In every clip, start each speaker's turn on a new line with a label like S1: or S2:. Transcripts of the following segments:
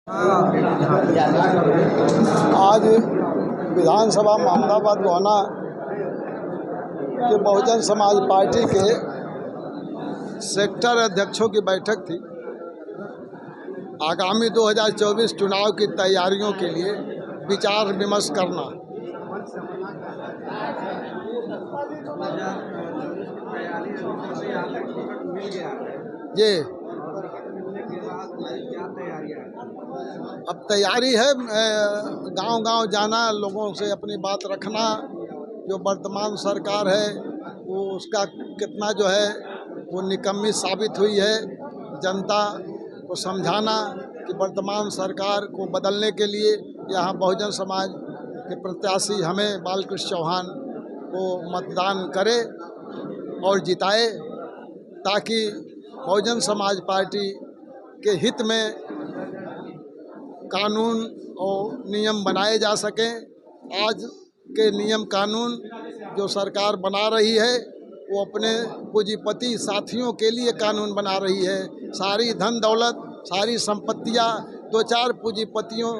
S1: आज विधानसभा मोहम्मदाबाद गोहना के बहुजन समाज पार्टी के सेक्टर अध्यक्षों की बैठक थी। आगामी 2024 चुनाव की तैयारियों के लिए विचार विमर्श करना। ये अब तैयारी है गांव-गांव जाना, लोगों से अपनी बात रखना। जो वर्तमान सरकार है वो उसका कितना जो है वो निकम्मी साबित हुई है। जनता को समझाना कि वर्तमान सरकार को बदलने के लिए यहाँ बहुजन समाज के प्रत्याशी हमें बालकृष्ण चौहान को मतदान करे और जिताए, ताकि बहुजन समाज पार्टी के हित में कानून और नियम बनाए जा सकें। आज के नियम कानून जो सरकार बना रही है वो अपने पूंजीपति साथियों के लिए कानून बना रही है। सारी धन दौलत, सारी संपत्तियां दो चार पूंजीपतियों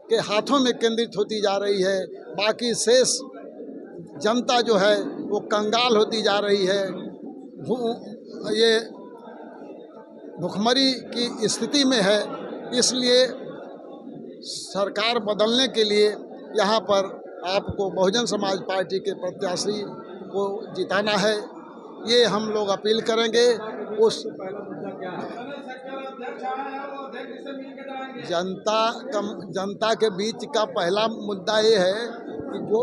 S1: के हाथों में केंद्रित होती जा रही है। बाकी शेष जनता जो है वो कंगाल होती जा रही है। ये भुखमरी की स्थिति में है। इसलिए सरकार बदलने के लिए यहाँ पर आपको बहुजन समाज पार्टी के प्रत्याशी को जिताना है। ये हम लोग अपील करेंगे। उस जनता के बीच का पहला मुद्दा ये है कि जो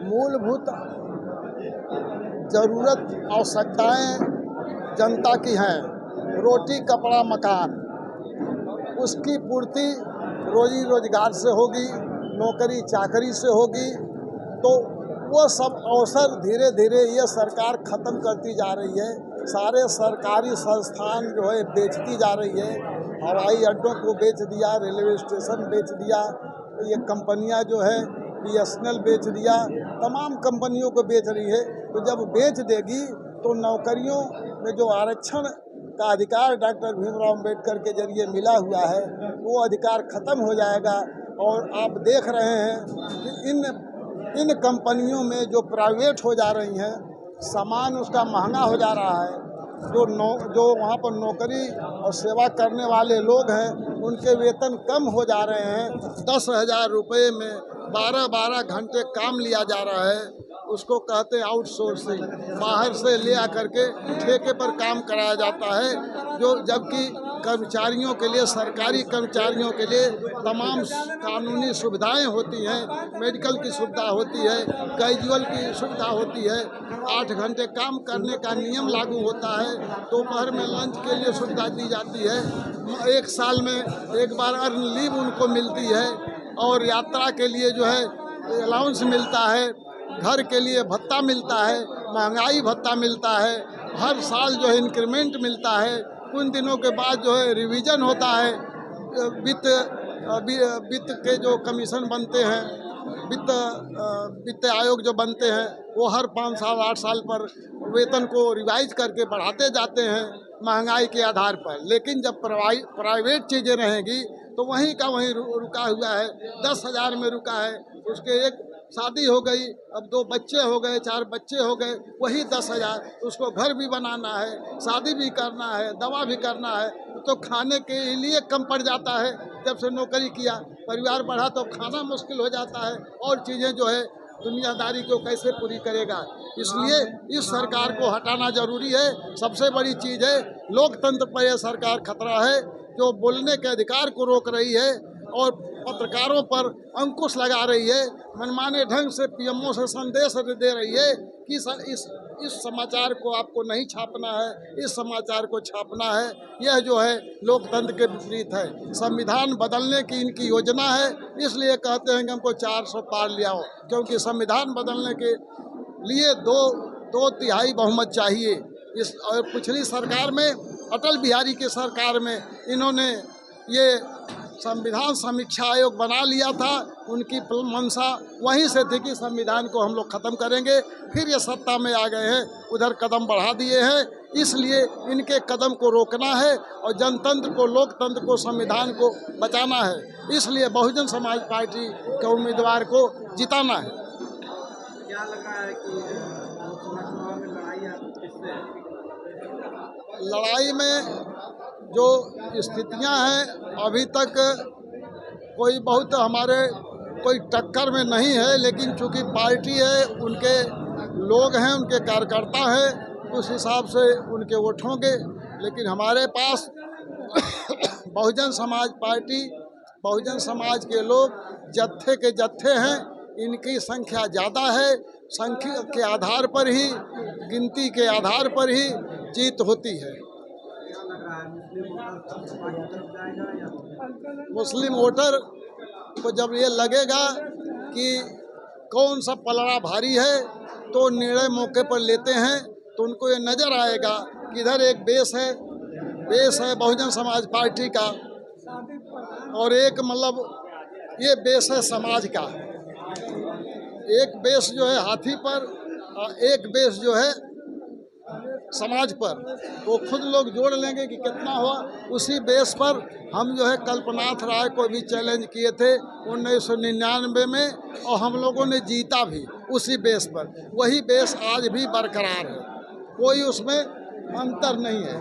S1: मूलभूत ज़रूरत आवश्यकताएं जनता की हैं, रोटी कपड़ा मकान, उसकी पूर्ति रोजी रोजगार से होगी, नौकरी चाकरी से होगी। तो वो सब अवसर धीरे धीरे ये सरकार ख़त्म करती जा रही है। सारे सरकारी संस्थान जो है बेचती जा रही है। हवाई अड्डों को बेच दिया, रेलवे स्टेशन बेच दिया, ये कंपनियां जो है BSNL बेच दिया, तमाम कंपनियों को बेच रही है। तो जब बेच देगी तो नौकरियों में जो आरक्षण का अधिकार डॉक्टर भीमराव अम्बेडकर के जरिए मिला हुआ है वो अधिकार ख़त्म हो जाएगा। और आप देख रहे हैं कि इन कंपनियों में जो प्राइवेट हो जा रही हैं, सामान उसका महंगा हो जा रहा है। जो वहाँ पर नौकरी और सेवा करने वाले लोग हैं उनके वेतन कम हो जा रहे हैं। 10,000 रुपये में 12-12 घंटे काम लिया जा रहा है। उसको कहते हैं आउटसोर्सिंग। बाहर से ले आकर के ठेके पर काम कराया जाता है। जबकि कर्मचारियों के लिए, सरकारी कर्मचारियों के लिए तमाम कानूनी सुविधाएं होती हैं, मेडिकल की सुविधा होती है, कैजुअल की सुविधा होती है, 8 घंटे काम करने का नियम लागू होता है, दोपहर में लंच के लिए सुविधा दी जाती है, 1 साल में एक बार अर्न लीव उनको मिलती है, और यात्रा के लिए जो है अलाउंस मिलता है, घर के लिए भत्ता मिलता है, महंगाई भत्ता मिलता है, हर साल जो है इंक्रीमेंट मिलता है। कुछ दिनों के बाद जो है रिवीजन होता है। वित्त के जो कमीशन बनते हैं, वित्त आयोग जो बनते हैं वो हर 5 साल 8 साल पर वेतन को रिवाइज करके बढ़ाते जाते हैं महंगाई के आधार पर। लेकिन जब प्राइवेट चीज़ें रहेंगी तो वहीं का वहीं रुका हुआ है, 10,000 में रुका है। उसके एक शादी हो गई, अब 2 बच्चे हो गए, 4 बच्चे हो गए, वही 10,000। उसको घर भी बनाना है, शादी भी करना है, दवा भी करना है, तो खाने के लिए कम पड़ जाता है। जब से नौकरी किया, परिवार बढ़ा तो खाना मुश्किल हो जाता है, और चीज़ें जो है दुनियादारी को कैसे पूरी करेगा। इसलिए इस सरकार को हटाना जरूरी है। सबसे बड़ी चीज़ है लोकतंत्र पर यह सरकार खतरा है, जो बोलने के अधिकार को रोक रही है और पत्रकारों पर अंकुश लगा रही है। मनमाने ढंग से PMO से संदेश दे रही है कि इस समाचार को आपको नहीं छापना है, इस समाचार को छापना है। यह जो है लोकतंत्र के विपरीत है। संविधान बदलने की इनकी योजना है, इसलिए कहते हैं कि हमको 400 पार ले आओ, क्योंकि संविधान बदलने के लिए दो तिहाई बहुमत चाहिए। और पिछली सरकार में, अटल बिहारी की सरकार में, इन्होंने ये संविधान समीक्षा आयोग बना लिया था। उनकी मंशा वहीं से थी कि संविधान को हम लोग ख़त्म करेंगे। फिर ये सत्ता में आ गए हैं, उधर कदम बढ़ा दिए हैं। इसलिए इनके कदम को रोकना है और जनतंत्र को, लोकतंत्र को, संविधान को बचाना है। इसलिए बहुजन समाज पार्टी के उम्मीदवार को जिताना है।
S2: क्या लग रहा है कि लोकसभा चुनाव में
S1: लड़ाई में जो स्थितियां हैं अभी तक कोई बहुत हमारे कोई टक्कर में नहीं है, लेकिन चूंकि पार्टी है, उनके लोग हैं, उनके कार्यकर्ता हैं, उस हिसाब से उनके वोट होंगे। लेकिन हमारे पास बहुजन समाज पार्टी, बहुजन समाज के लोग जत्थे के जत्थे हैं, इनकी संख्या ज़्यादा है। संख्या के आधार पर ही, गिनती के आधार पर ही जीत होती है। मुस्लिम वोटर को जब ये लगेगा कि कौन सा पलड़ा भारी है तो निर्णय मौके पर लेते हैं, तो उनको ये नज़र आएगा कि इधर एक बेस है बहुजन समाज पार्टी का, और एक मतलब ये बेस है समाज का। एक बेस जो है हाथी पर और एक बेस जो है समाज पर, तो खुद लोग जोड़ लेंगे कि कितना हुआ। उसी बेस पर हम जो है कल्पनाथ राय को भी चैलेंज किए थे 1999 में, और हम लोगों ने जीता भी उसी बेस पर। वही बेस आज भी बरकरार है, कोई उसमें अंतर नहीं है।